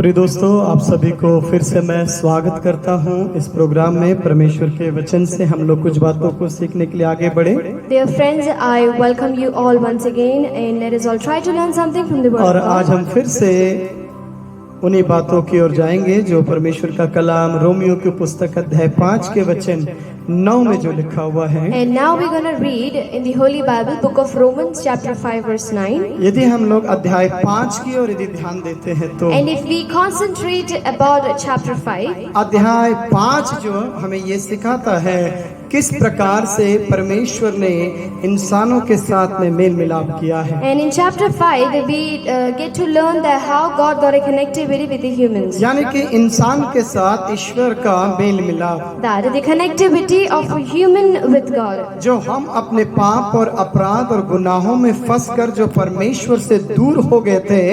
प्रिय दोस्तों, आप सभी को फिर से मैं स्वागत करता हूं इस प्रोग्राम में। परमेश्वर के वचन से हम लोग कुछ बातों को सीखने के लिए आगे बढ़े। Dear friends, I welcome you all once again and let us all try to learn something from the word और of आज God. हम फिर से उन्हीं बातों की ओर जाएंगे जो परमेश्वर का कलाम रोमियो की पुस्तक अध्याय 5 के वचन 9 में जो लिखा हुआ है। And now we're going to read in the Holy Bible, book of Romans, chapter 5, verse 9. यदि हम लोग अध्याय 5 की ओर यदि ध्यान देते हैं तो And if we concentrate about chapter 5, अध्याय 5 जो हमें ये सिखाता है किस प्रकार से परमेश्वर ने इंसानों के साथ में मेल मिलाप किया है। and in chapter 5, we get to learn that how God got a connectivity with the humans. यानी कि इंसान के साथ ईश्वर का मेल मिलाप, That the connectivity of a human with God. जो हम अपने पाप और अपराध और गुनाहों में फंसकर जो परमेश्वर से दूर हो गए थे,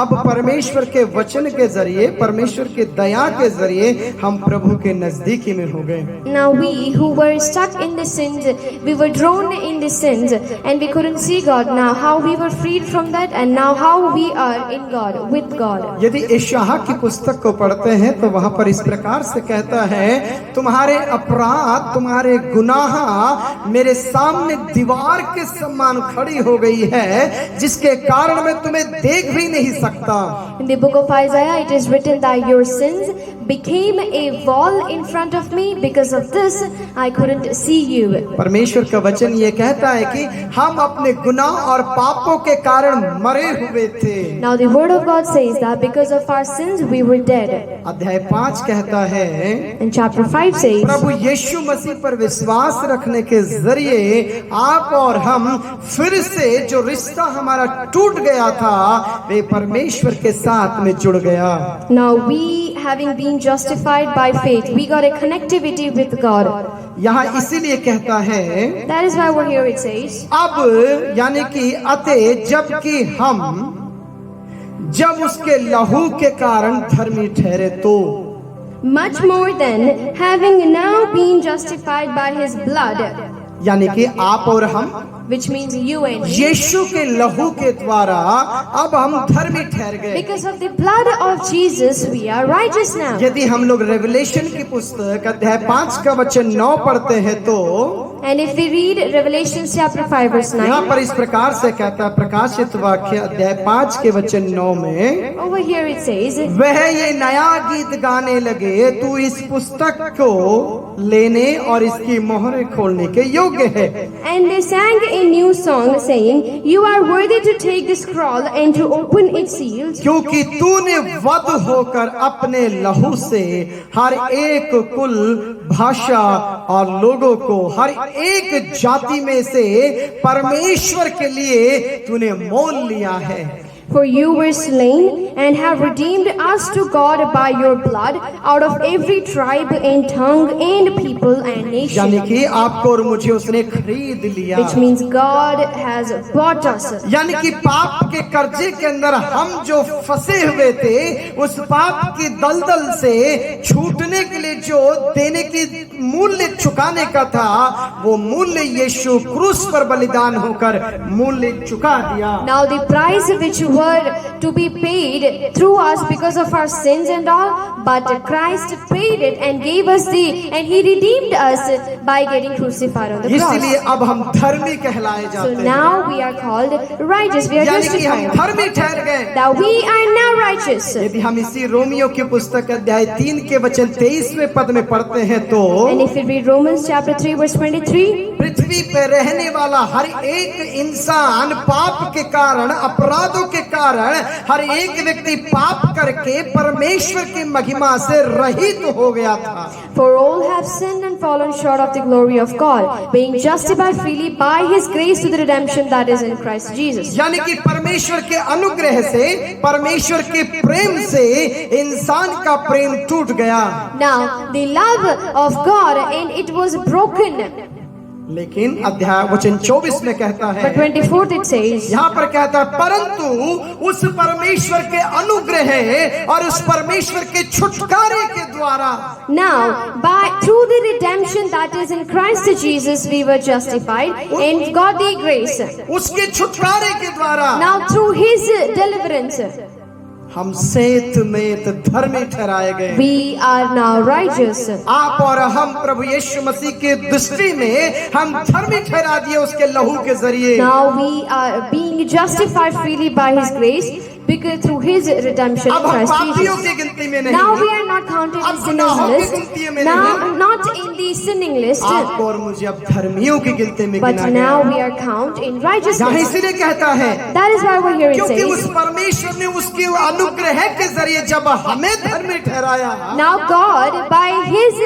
अब परमेश्वर के वचन के जरिए, परमेश्वर की दया के जरिए हम प्रभु के नजदीकी में हो गए। Now we who were stuck in the sins, we were drawn in the sins and we couldn't see God. Now how we were freed from that and now how we are in God, with God. यदि यशायाह की पुस्तक को पढ़ते हैं तो वहां पर इस प्रकार से कहता है, तुम्हारे अपराध, तुम्हारे गुनाह मेरे सामने दीवार के समान खड़ी हो गई है, जिसके कारण मैं तुम्हें देख भी नहीं सकता। In the book of Isaiah it is written that your sins became a wall in front of me, because of this I couldn't see you. परमेश्वर का वचन ये कहता है कि हम अपने गुनाह और पापों के कारण मरे हुए थे। Now the word of God says that because of our sins we were dead. अध्याय 5 कहता है, And chapter 5 says, प्रभु यीशु मसीह पर विश्वास रखने के जरिए आप और हम फिर से जो रिश्ता हमारा टूट गया था वे परमेश्वर के साथ में जुड़ गया। now we having been justified by faith, we got a connectivity with God. यहाँ इसीलिए कहता है, That is why we're here, it says. अब यानी कि अतः जबकि हम जब उसके लहू के कारण धर्मी ठहरे तो, Much more than having now been justified by his blood, यानी कि आप और हम which means you and me, यीशु के लहू के द्वारा अब हम धर्मी ठहर गए। because of the blood of Jesus we are righteous now. यदि हम लोग रेवलेशन की पुस्तक अध्याय 5 का वचन 9 पढ़ते हैं तो And if we read Revelation chapter 5 verse यहाँ 9, पर इस प्रकार से कहता है, प्रकाशित वाक्य अध्याय 5 के वचन 9 में, over here it says, वह ये नया गीत गाने लगे, तू इस पुस्तक को लेने और इसकी मोहरें खोलने के योग्य है। and they sang a new song saying, you are worthy to take the scroll and to open its seals, क्योंकि तूने वध होकर अपने लहू से हर एक कुल, भाषा और लोगों को, हर एक जाति में से परमेश्वर के लिए तूने मोल लिया है। for you were slain and have redeemed us to God by your blood out of every tribe and tongue and people and nation. यानी कि आपको और मुझे उसने खरीद लिया, Which means God has bought us. यानी कि पाप के कर्जे के अंदर हम जो फंसे हुए थे, उस पाप की दलदल से छूटने के लिए जो देने की मूल्य चुकाने का था, वो मूल्य यीशु क्रूस पर बलिदान होकर मूल्य चुका दिया। Now the price which were to be paid through us because of our sins and all, but Christ paid it and gave us and he redeemed us by getting crucified on the इसलिए cross. अब हम धर्मी कहलाए So जाते हैं, now we are called righteous, we are यानी कि हम justified. धर्मी ठहर गए। Now we are now righteous. यदि हम इसी रोमियो की पुस्तक अध्याय 3 के वचन 23वें पद में पढ़ते हैं तो, And if we read Romans chapter 3 verse 23, पृथ्वी पे रहने वाला हर एक इंसान पाप के कारण, अपराधों के कारण, हर एक व्यक्ति पाप करके परमेश्वर की महिमा से रहित हो गया था। for all have sinned and fallen short of the glory of God, being justified freely by his grace to the redemption that is in Christ Jesus. यानी कि परमेश्वर के अनुग्रह से, परमेश्वर के प्रेम से इंसान का प्रेम टूट गया। Now the love of God and it was broken. लेकिन अध्याय वचन 24 में कहता है, But 24th it says, यहाँ पर कहता है, परंतु उस परमेश्वर के अनुग्रह और उस परमेश्वर के छुटकारे के द्वारा, now through the redemption that is in Christ Jesus we were justified and got the grace. उसके छुटकारे के द्वारा Now through his deliverance हम सेत में धर्मी ठहराए गए। We are now righteous. आप और हम प्रभु यीशु मसीह के दृष्टि में हम धर्मी ठहरा दिए उसके लहू के जरिए। Now we are being justified freely by His grace, because through His redemption अब हम Christ पापियों Jesus. की गिनती में नहीं Now we हैं। are not counted in अब the sinning गुनाहों की list. गिनती में Now, नहीं। not in the sinning list, आपको और मुझे अब धर्मियों की गिनती में but गिना now गया। we are counted in जहाँ righteousness. इसीलिए कहता है That is why we're here. It क्योंकि उस says, परमेश्वर ने उसके अनुग्रह के जरिए जब हमें धर्मी ठहराया, now God, by His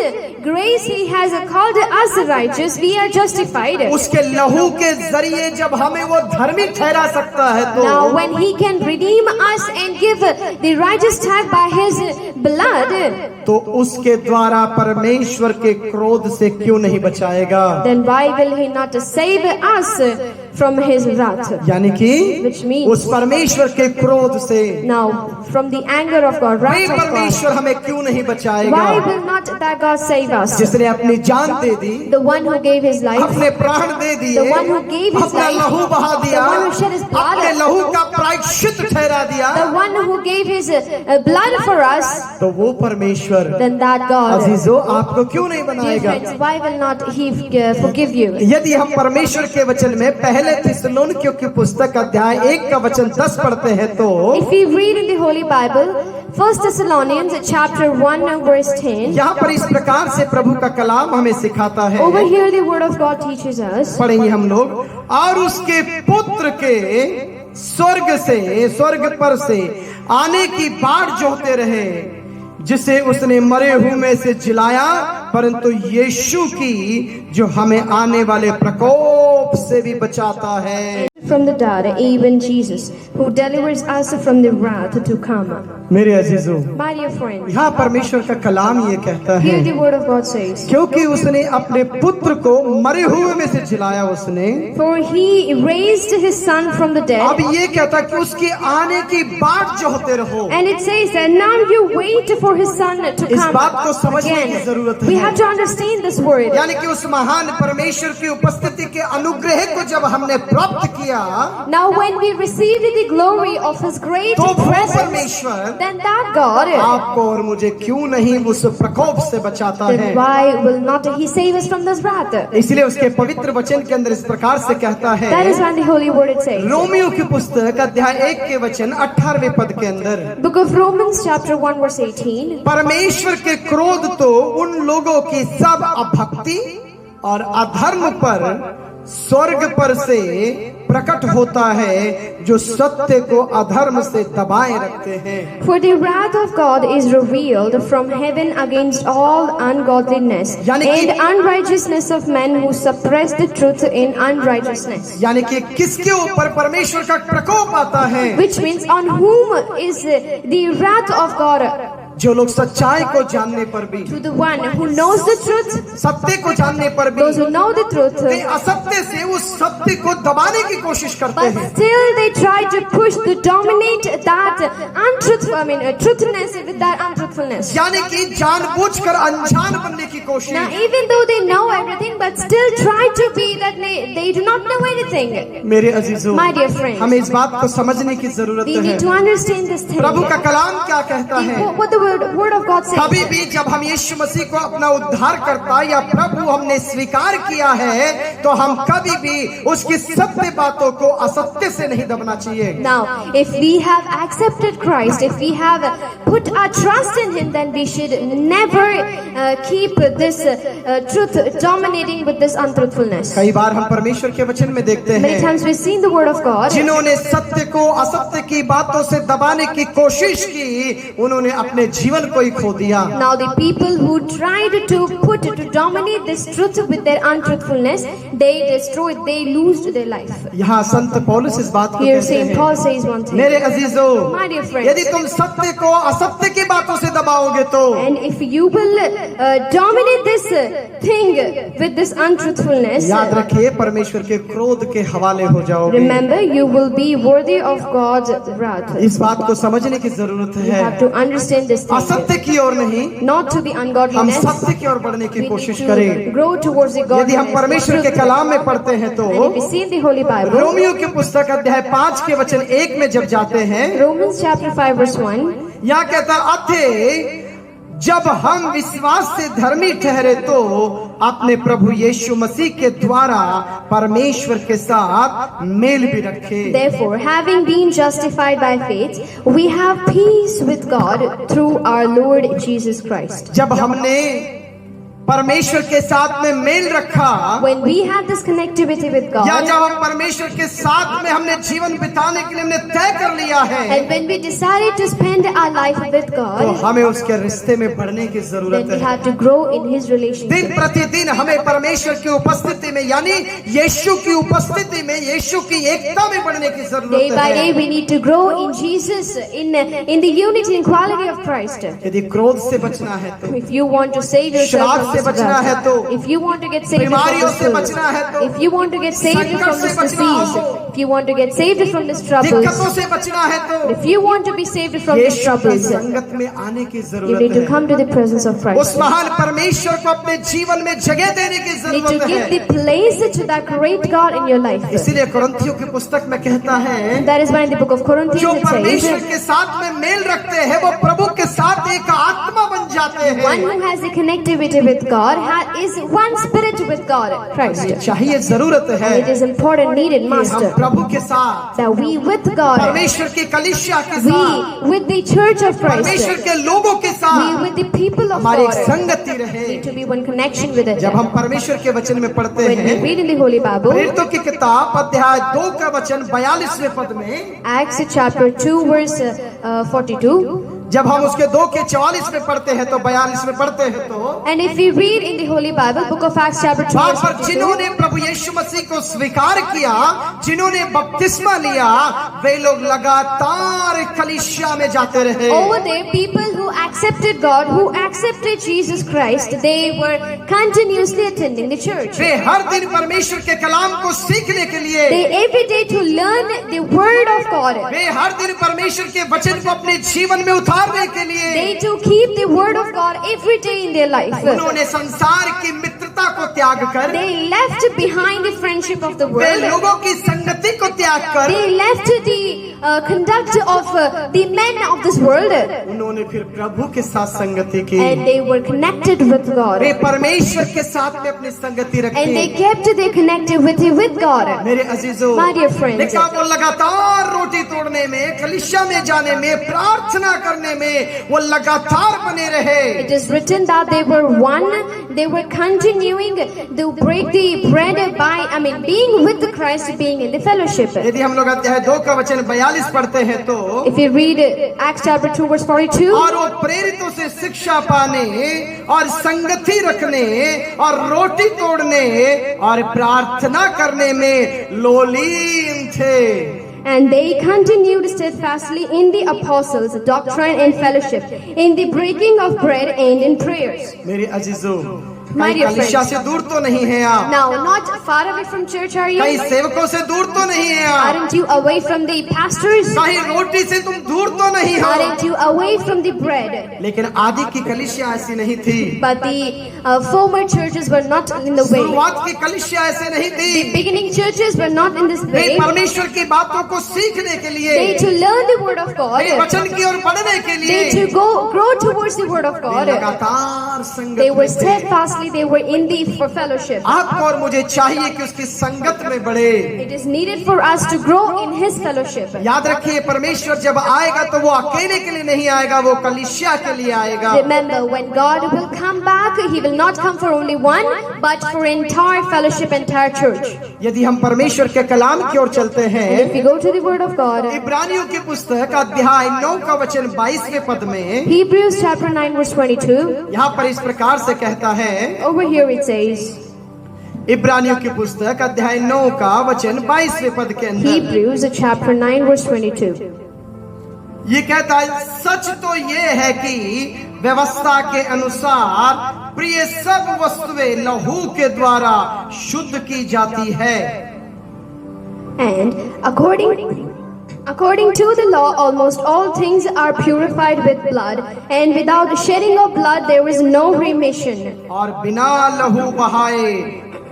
grace, He has called us righteous. We are justified. उसके लहू के जरिए जब हमें वो धर्मी ठहरा सकता है तो Now, when He can redeem us and give the righteous tag by His blood, तो उसके द्वारा परमेश्वर के क्रोध से क्यों नहीं बचाएगा? then why will He not save us from His wrath? यानी कि Which means, उस परमेश्वर के क्रोध से now, from the anger of God, way wrath of God, परमेश्वर हमें क्यों नहीं बचाएगा? why will not that God save us? जिसने अपनी जान दे दी, The one who gave His life, अपने प्राण दे दिए, the one who gave His अपना life, लहू बहा दिया, the one who shed His blood, अपने लहू का प्रायश्चित ठहरा दिया, the one who gave His blood for us, तो वो परमेश्वर then that God, अजीजों आपको क्यों नहीं dear बनाएगा? friends, why will not He forgive you? यदि हम परमेश्वर के वचन में पहले थिस्सलुनीकियों की पुस्तक अध्याय 1 का वचन 10 पढ़ते हैं तो If we read in the Holy Bible, 1 Thessalonians chapter 1 verse 10, यहाँ पर इस प्रकार से प्रभु का कलाम हमें सिखाता है। over here the word of God teaches us, पढ़ेंगे हम लोग, और उसके पुत्र के स्वर्ग पर से आने की बाट जोहते रहे, जिसे उसने मरे हुए से जिलाया, परंतु यीशु की जो हमें आने वाले प्रकोप से भी बचाता है। from the dead, even Jesus, who delivers us from the wrath to come. मेरे अजीजों, My dear friends, यहाँ परमेश्वर का कलाम ये कहता है, here the word of God says, क्योंकि उसने अपने पुत्र को मरे हुए में से जिलाया उसने, for He raised His Son from the अब dead, ये कहता कि उसके आने की बाट जो होते रहो। and it says that now you wait for His Son to इस come बात को समझने की जरूरत again. We है। have to understand this word. यानी कि उस महान परमेश्वर की उपस्थिति के अनुग्रह को जब हमने प्राप्त किया, Now when we received the glory of His great तो वो presence, परमेश्वर then that God, आपको और मुझे क्यों नहीं उस प्रकोप से बचाता है? then why will not He save us from this wrath? इसलिए उसके पवित्र वचन के अंदर इस प्रकार से कहता है, That is why the holy word it says. Romeo की पुस्तक अध्याय 1 के वचन 18वें पद के अंदर, Book of Romans chapter 1 verse 18. परमेश्वर के क्रोध तो उन लोगों की सब अभक्ति और अधर्म पर स्वर्ग पर से प्रकट होता है, जो सत्य को अधर्म से दबाए रखते हैं। For the wrath of God is revealed from heaven against all ungodliness यानी कि- and unrighteousness of men who suppress the truth in unrighteousness. यानी कि किसके ऊपर परमेश्वर का प्रकोप आता है? Which means on whom is the wrath of God? जो लोग सच्चाई को जानने पर भी, To the one who knows the truth, सत्य को जानने पर भी, those who know the truth, वे असत्य से उस सत्य को दबाने की कोशिश करते but हैं। still they try to push to dominate that truthness with that untruthfulness. यानी कि जानबूझकर अनजान बनने की कोशिश। Now, even though they know everything, but still try to be that they do not know anything. मेरे अजीजों, My dear friends, हमें इस बात को समझने की जरूरत we need to है। understand this thing. प्रभु का कलाम क्या कहता है? What the word of God says. कभी भी जब हम यीशु मसीह को अपना उद्धार करता या प्रभु हमने स्वीकार किया है, तो हम कभी भी उसकी सत्य बातों को असत्य से नहीं दबना चाहिए। Now, if we have accepted Christ, if we have put our trust in Him, then we should never keep this truth dominating with this untruthfulness. कई बार हम परमेश्वर के वचन में देखते Many हैं, times we've seen the word of God. जिन्होंने सत्य को असत्य की बातों से दबाने की कोशिश की, उन्होंने अपने जीवन को ही खो दिया। Now the people who tried to dominate this truth with their untruthfulness, they destroyed, they lose their life. यहाँ संत पौलुस इस बात को Here कहते Saint हैं, Paul says one thing. मेरे अजीजों, My dear friends, यदि तुम सत्य को असत्य की बातों से दबाओगे तो, And if you will dominate this thing with this untruthfulness, याद रखिए परमेश्वर के क्रोध के हवाले हो जाओगे। remember you will be worthy of God's wrath. इस बात को समझने की जरूरत You है। have to understand this thing. असत्य की ओर नहीं, Not to the हम ungodliness. सत्य की ओर बढ़ने की We कोशिश need करें। to grow towards the यदि godliness. हम परमेश्वर के कलाम में पढ़ते हैं तो And if we see in the Holy Bible, Romeo की पुस्तक अध्याय 5 के वचन 1 में जब जाते हैं, Romans chapter 5 verse 1, यहाँ कहता अथे जब हम विश्वास से धर्मी ठहरे तो अपने प्रभु यीशु मसीह के द्वारा परमेश्वर के साथ मेल भी रखे। therefore, having been justified by faith, we have peace with God through our Lord Jesus Christ. जब हमने परमेश्वर के साथ में मेल रखा, When we have this connectivity with या God, जब हम परमेश्वर के साथ में हमने जीवन बिताने के लिए हमने तय कर लिया है, and when we decided to spend our life with तो God, हमें उसके रिश्ते में बढ़ने की then जरूरत we है। have to grow in His दिन relationship. प्रतिदिन हमें परमेश्वर की उपस्थिति में यानी यीशु की उपस्थिति में यीशु की एकता में बढ़ने की Day जरूरत by day, है। we need to grow in Jesus, in the unity and quality of Christ. यदि क्रोध से बचना है तो, If you want to save yourself श्राप from से this बचना है wrath, तो, if you want to get saved from बीमारियों this से बचना है तो, illness, if you want to get saved संकट from से this बचना हो disease, तो, if you want to get saved from this दिक्कतों troubles, से बचना है तो if you want to be saved from these यीशु की troubles, संगत में आने की you need जरूरत to है। come to the presence of उस Christ. महान परमेश्वर को अपने जीवन में जगह देने की You need to जरूरत give the है। place to that great God in your life. इसीलिए कुरिन्थियों की पुस्तक में कहता है That is why in the book of Corinthians जो it परमेश्वर says, के साथ में मेल रखते हैं वो प्रभु के साथ एक आत्मा बन जाते one हैं। who has a connectivity with God is one spirit with God, Christ. चाहिए जरूरत है It is important, needed, कि हम master, प्रभु के साथ, that we with God, परमेश्वर की कलीसिया के साथ, we with the church of परमेश्वर Christ, के लोगों के we साथ with the people of हमारी एक God संगति रहे। need to be one connection with it. जब हम परमेश्वर के वचन में पढ़ते When we हैं, read in the Holy Bible, प्रेरितों की किताब अध्याय 2 का वचन 42वें पद में, Acts chapter 2 verse 42, जब हम उसके 2 के 44 में पढ़ते हैं तो 42 में पढ़ते हैं तो and if we read in the Holy Bible, book of Acts chapter 2 वहां verse पर 42, जिन्होंने प्रभु यीशु मसीह को स्वीकार किया, जिन्होंने बपतिस्मा लिया, वे लोग लगातार कलीसिया में जाते रहे। over there, people who accepted God, who accepted Jesus Christ, they were continuously attending the church. वे हर दिन परमेश्वर के कलाम को सीखने के लिए, They every day to learn the word of God. वे हर दिन परमेश्वर के वचन को अपने जीवन में उतारने के लिए They to keep the word of God every day in their life. उन्होंने संसार की मित्रता को त्याग कर, They left behind the friendship of the way world. लोगों की संगति को त्याग कर, They left the conduct of the men of this world, उन्होंने फिर प्रभु के साथ संगति की। and they were connected with God, वे परमेश्वर के साथ में अपनी संगति and they रखी। kept their connectivity with God. मेरे अजीजों, My dear friends, देखा वो लगातार रोटी तोड़ने में, कलीसिया में जाने में, प्रार्थना करने में वो लगातार बने रहे। It is written that they were one, they were continuing to break the bread by, being with the Christ, being in the fellowship. यदि हम लोग अध्याय 2 का वचन 42 पढ़ते हैं तो, If you read Acts chapter 2 verse 42, और वो प्रेरितों से शिक्षा पाने और संगति रखने और रोटी तोड़ने और प्रार्थना करने में लोलीन थे। and they continued steadfastly in the apostles' doctrine and fellowship, in the breaking of bread and in prayers. मेरे अजीजों, My कहीं dear कलीसिया friends, से दूर तो नहीं है आप, now not far away from church are कहीं you? सेवकों से दूर तो नहीं है आप, Aren't you away from the pastors? कहीं रोटी से तुम दूर तो नहीं हो। Aren't you away from the bread? लेकिन आदि की कलीसिया ऐसी नहीं थी, But the former churches were not in the way. शुरुआत की कलीसिया ऐसे नहीं The थी। beginning churches were not in this way way. परमेश्वर की बातों को सीखने के लिए, They to learn the word of way God. वचन की ओर बढ़ने के They लिए to grow towards the word of way God. लगातार संगत They were में थे। steadfastly, they were in the for fellowship. आपको और मुझे चाहिए कि उसकी संगत में बढ़े। It is needed for us to grow in His fellowship. याद रखिए, परमेश्वर जब आएगा तो वो अकेले के लिए नहीं आएगा, वो कलीसिया के लिए आएगा। Remember, when God will come back, He will not come for only one, but for entire fellowship, entire church. यदि हम परमेश्वर के कलाम की ओर चलते हैं, If we go to the word of God, इब्रानियों की पुस्तक अध्याय 9 का वचन 22वें पद में Hebrews chapter 9 verse 22, यहाँ पर इस प्रकार से कहता है, over here it says, इब्रानियों की पुस्तक अध्याय 9 का वचन 22वें पद के अंदर Hebrews chapter 9 verse 22. ये कहता है, सच तो ये है कि व्यवस्था के अनुसार प्रिय सब वस्तुएं लहू के द्वारा शुद्ध की जाती है। And according to the law, almost all things are purified with blood, and without the shedding of blood, there is no remission. और बिना लहू बहाए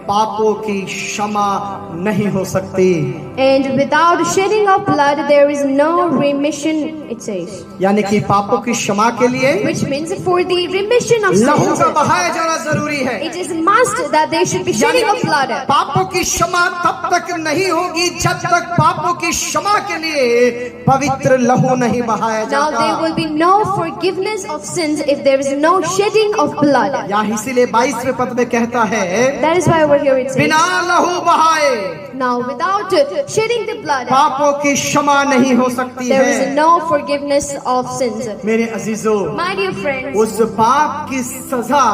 पापों की क्षमा नहीं हो सकती। And without shedding of blood, there is no remission, it says. यानी कि पापों की क्षमा के लिए Which means for the remission of लहू sins, का बहाया जाना जरूरी है। it is must that there should be shedding of blood. पापों की क्षमा तब तक नहीं होगी जब तक पापों की क्षमा के लिए पवित्र लहू नहीं बहाया Now there जाता। will be no forgiveness of sins if there is no shedding of blood. या इसीलिए 22वें पद में कहता है That is why over here it says, बिना लहू बहाए now without shedding the blood, पापों की क्षमा नहीं हो सकती there is है। no forgiveness of sins. मेरे अजीजों, My dear friends, उस पाप की सजा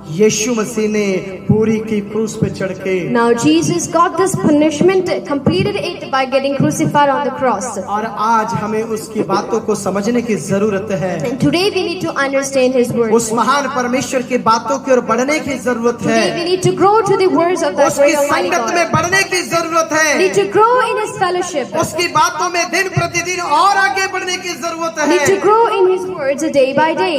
यीशु मसीह ने पूरी की क्रूस पे चढ़ के now Jesus got this punishment, completed it by getting crucified on the cross. और आज हमें उसकी बातों को समझने की जरूरत है। And today we need to understand His words. उस महान परमेश्वर की बातों की ओर बढ़ने की जरूरत Today we है। need to grow to the words of that उसकी great Almighty संगत God. में बढ़ने की जरूरत We need है। to grow in His fellowship. उसकी बातों में दिन प्रतिदिन और आगे बढ़ने की जरूरत We need to है। grow in His words day by day.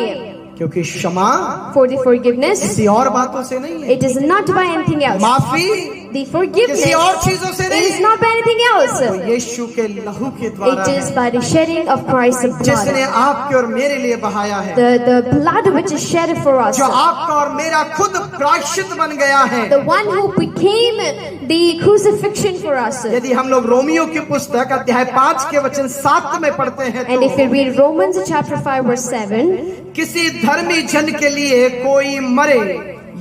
क्योंकि क्षमा For the forgiveness, किसी और बातों से नहीं है, it is not by anything else. माफी The forgiveness, किसी और चीजों से it नहीं is है, not by anything else. वो यीशु के लहू के द्वारा It is है, by the shedding of Christ's जिसने blood. आपके और मेरे लिए बहाया है, The blood which is shed for us. जो आपका और मेरा खुद प्रायश्चित बन गया है। The one who became the crucifixion for us. यदि हम लोग रोमियो की पुस्तक अध्याय 5 के वचन 7 में पढ़ते हैं And if you तो read Romans chapter 5 verse 7, किसी धर्मी जन के लिए कोई मरे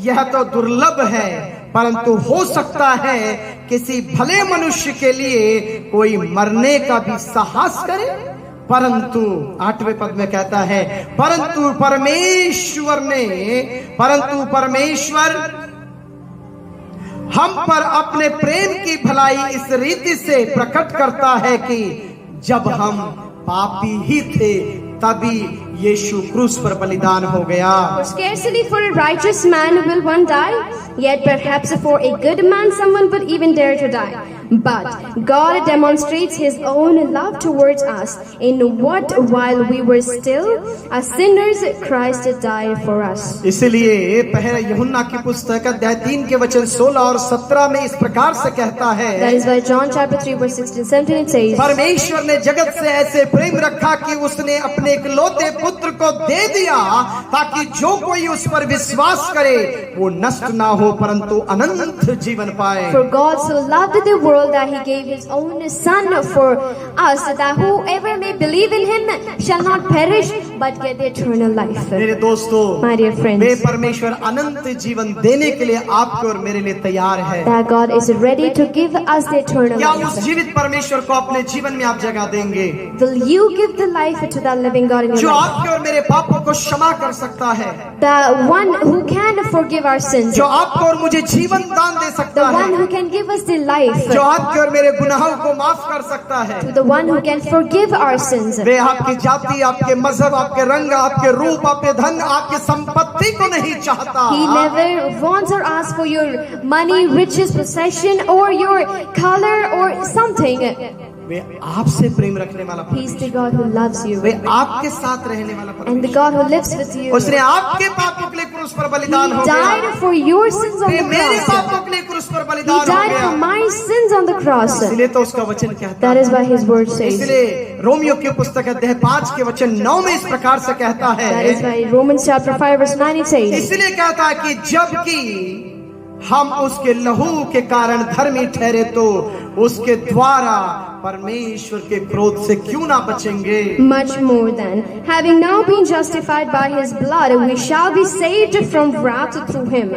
यह तो दुर्लभ है, परंतु हो सकता है किसी भले मनुष्य के लिए कोई मरने का भी साहस करे। परंतु 8वें पद में कहता है परंतु परमेश्वर हम पर अपने प्रेम की भलाई इस रीति से प्रकट करता है कि जब हम पापी ही थे तभी यीशु क्रूस पर बलिदान हो गया। for scarcely for a righteous man will one die, yet perhaps for a good man someone would even dare to die. But God demonstrates His own love towards us in what while we were still sinners, Christ died for us. इसलिए पहले यूहन्ना की पुस्तक अध्याय 3 के वचन 16 और 17 में इस प्रकार से कहता That है is why John chapter 3 verse 16 17 it says, परमेश्वर ने जगत से ऐसे प्रेम रखा कि उसने अपने इकलौते पुत्र को दे दिया ताकि जो कोई उस पर विश्वास करे वो नष्ट ना हो परंतु अनंत जीवन पाए। For God so loved the world that He gave His own Son for us, that whoever may believe in Him shall not perish but get the eternal life. मेरे दोस्तों, My dear वे friends, परमेश्वर अनंत जीवन देने के लिए आपके और मेरे लिए तैयार है। that God is ready to give us the eternal क्या उस life. जीवित परमेश्वर को अपने जीवन में आप जगह देंगे Will you give the life to that living God in जो your life? आपके और मेरे पापों को क्षमा कर सकता है, The one who can forgive our sins, जो आपको और मुझे जीवन दान दे the सकता one है, who can give us the life, जो आपके और मेरे गुनाहों को माफ कर सकता है। to the one who can forgive our sins. वे आपकी जाति, आपके मजहब, आपके रंग, आपके रूप, आपके धन, आपकी संपत्ति को नहीं चाहता। He never wants or asks for your money, riches, possession, or your color or something. वे आपसे प्रेम रखने वाला He is the परमेश्वर, God who loves you वे आपके साथ रहने वाला and the परमेश्वर, God who lives with you. उसने आपके पापों के लिए क्रूस पर He बलिदान हो गया, died for your sins on way the मेरे cross. पापों के लिए क्रूस पर He बलिदान हो died for गया। my sins on the cross. इसलिए तो उसका वचन कहता That is है, why His word says. इसलिए रोमियो की पुस्तक अध्याय 5 के वचन 9 में इस प्रकार से कहता That is है, why Romans chapter 5 verse 9 it says. इसलिए कहता है कि जबकि हम उसके लहू के कारण धर्मी ठहरे तो उसके द्वारा परमेश्वर के क्रोध से क्यों ना बचेंगे। Much more than, having now been justified by His blood, we shall be saved from wrath through Him.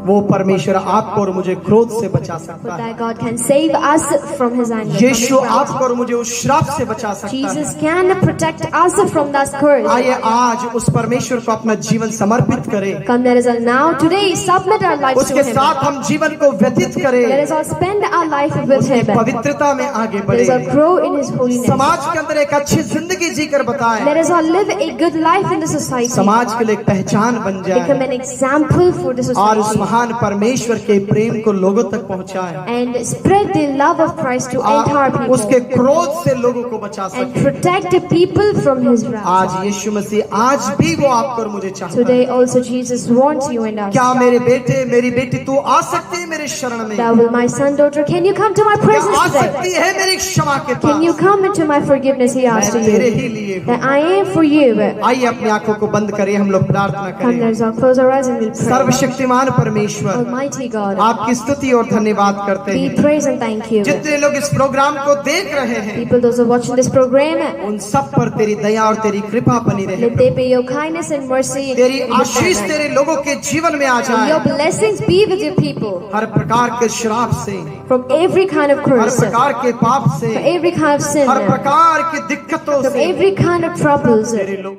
वो परमेश्वर आपको और मुझे क्रोध से बचा सकता But है। that God can save us from His anger. यीशु आपको और मुझे उस श्राप से बचा सकता है। Jesus can protect us from that curse. आइए आज उस परमेश्वर को अपना जीवन समर्पित करें, Come, let us all now, today, submit our lives to उसके Him. साथ हम जीवन को व्यतीत Let करें, us all spend our life with उसकी Him. पवित्रता में आगे Let बढ़े, us all grow in His holiness. समाज के अंदर एक अच्छी जिंदगी जीकर बताएं, Let us all live a good life in the society. समाज के लिए एक पहचान बन Become जाए an example for the और उस society. महान परमेश्वर के प्रेम को लोगों तक पहुंचाएं, And spread the love of Christ to entire people. उसके क्रोध से लोगों को बचा And सके। protect the people from His wrath. आज यीशु मसीह आज भी वो आपको और मुझे चाहता है। Today also Jesus wants you and us. क्या मेरे बेटे मेरी बेटी तू आ सकती है मेरे शरण में? Thou will, my son, daughter, can you come to my क्या presence आ today? सकती है मेरी क्षमा के Can you pass? come into my forgiveness? He asked मैं तेरे you. ही लिए हूँ। That I am for you. आइए अपनी आंखों को बंद करें, हम लोग प्रार्थना Come, करें। let us all close our eyes and we'll pray. सर्वशक्तिमान परमेश्वर, Almighty God, आपकी स्तुति और धन्यवाद करते we हैं। praise and thank you. जितने लोग इस प्रोग्राम को देख रहे हैं, People, those who are watching this program, उन सब पर तेरी दया और तेरी कृपा बनी रहे। let there be your kindness and mercy. तेरी in this आशीष moment. तेरे लोगों के जीवन में आ And your जाए। blessings be with your people हर प्रकार के श्राप से, from every kind of her curse, from प्रकार के पाप से, every kind of sin, हर प्रकार की दिक्कतों from से every kind of troubles. तेरे लोग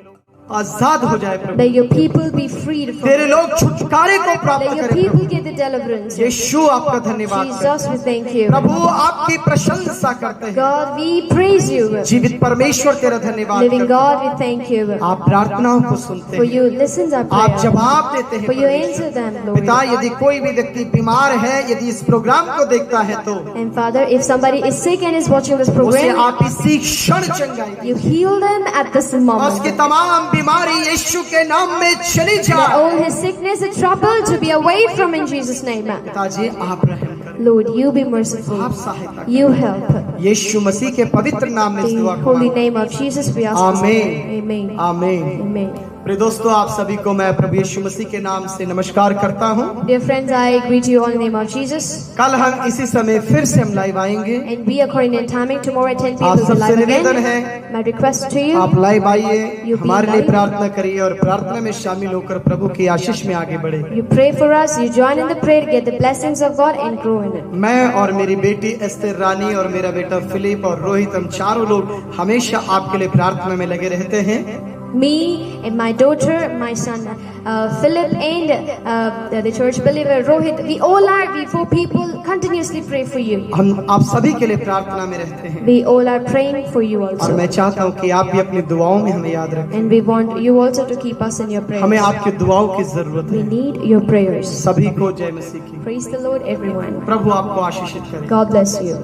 आजाद हो जाए प्रभु। Let your people be freed from तेरे it. लोग छुटकारे को प्राप्त Let your करें people Prabhu. get the deliverance. यीशु आपका धन्यवाद करते Jesus, we thank you. हैं। प्रभु आपकी प्रशंसा करते हैं। God, we praise you. जीवित परमेश्वर तेरा धन्यवाद Living करते हैं। God, we thank you. आप प्रार्थनाओं को सुनते For हैं, you listen our आप prayer. जवाब देते हैं For you परमेश्वर। answer them, Lord. पिता, यदि कोई भी व्यक्ति बीमार है, यदि इस प्रोग्राम को देखता है तो And Father, if somebody is sick and is watching this उसे program, आप इसी क्षण चंगाई you heal them at this और moment. उसकी तमाम बीमारी यीशु के नाम में चली Let जाए। all his sickness and trouble to be away from in Jesus' name. पिताजी आप रहम करें, Lord, you be merciful. आप सहायता You help. करें। यीशु मसीह के पवित्र नाम में इस In दुआ the को holy मांगते name of Jesus, we ask this. Amen. Amen. आमीन। Amen. प्रिय दोस्तों, आप सभी को मैं प्रभु यीशु मसीह के नाम से नमस्कार करता हूँ। Dear friends, I greet you all in the name of Jesus. कल हम इसी समय फिर से हम लाइव आएंगे। And we, according to timing, tomorrow at 10 आप p.m. we'll be सबसे live निवेदन again. है, My request to you, आप लाइव आइए, You be हमारे लिए live. प्रार्थना करिए और प्रार्थना में शामिल होकर प्रभु की आशीष में आगे बढ़े। you pray for us, you join in the prayer, get the blessings of God and grow in it. मैं और मेरी बेटी एस्तेर रानी और मेरा बेटा फिलिप और रोहित, हम चारों लोग हमेशा आपके लिए प्रार्थना में लगे रहते हैं। Me and my daughter, my son Philip, and the church believer Rohit, we four people continuously pray for you. हम आप सभी के लिए प्रार्थना में रहते हैं We all are praying for you और also. मैं चाहता हूँ कि आप भी अपनी दुआओं में हमें याद रखें। And we want you also to keep us in your हमें prayers. आपकी दुआओं की जरूरत We है। need your prayers. सभी को जय मसीह की। Praise the Lord, everyone. प्रभु आपको आशीषित करे। God bless you.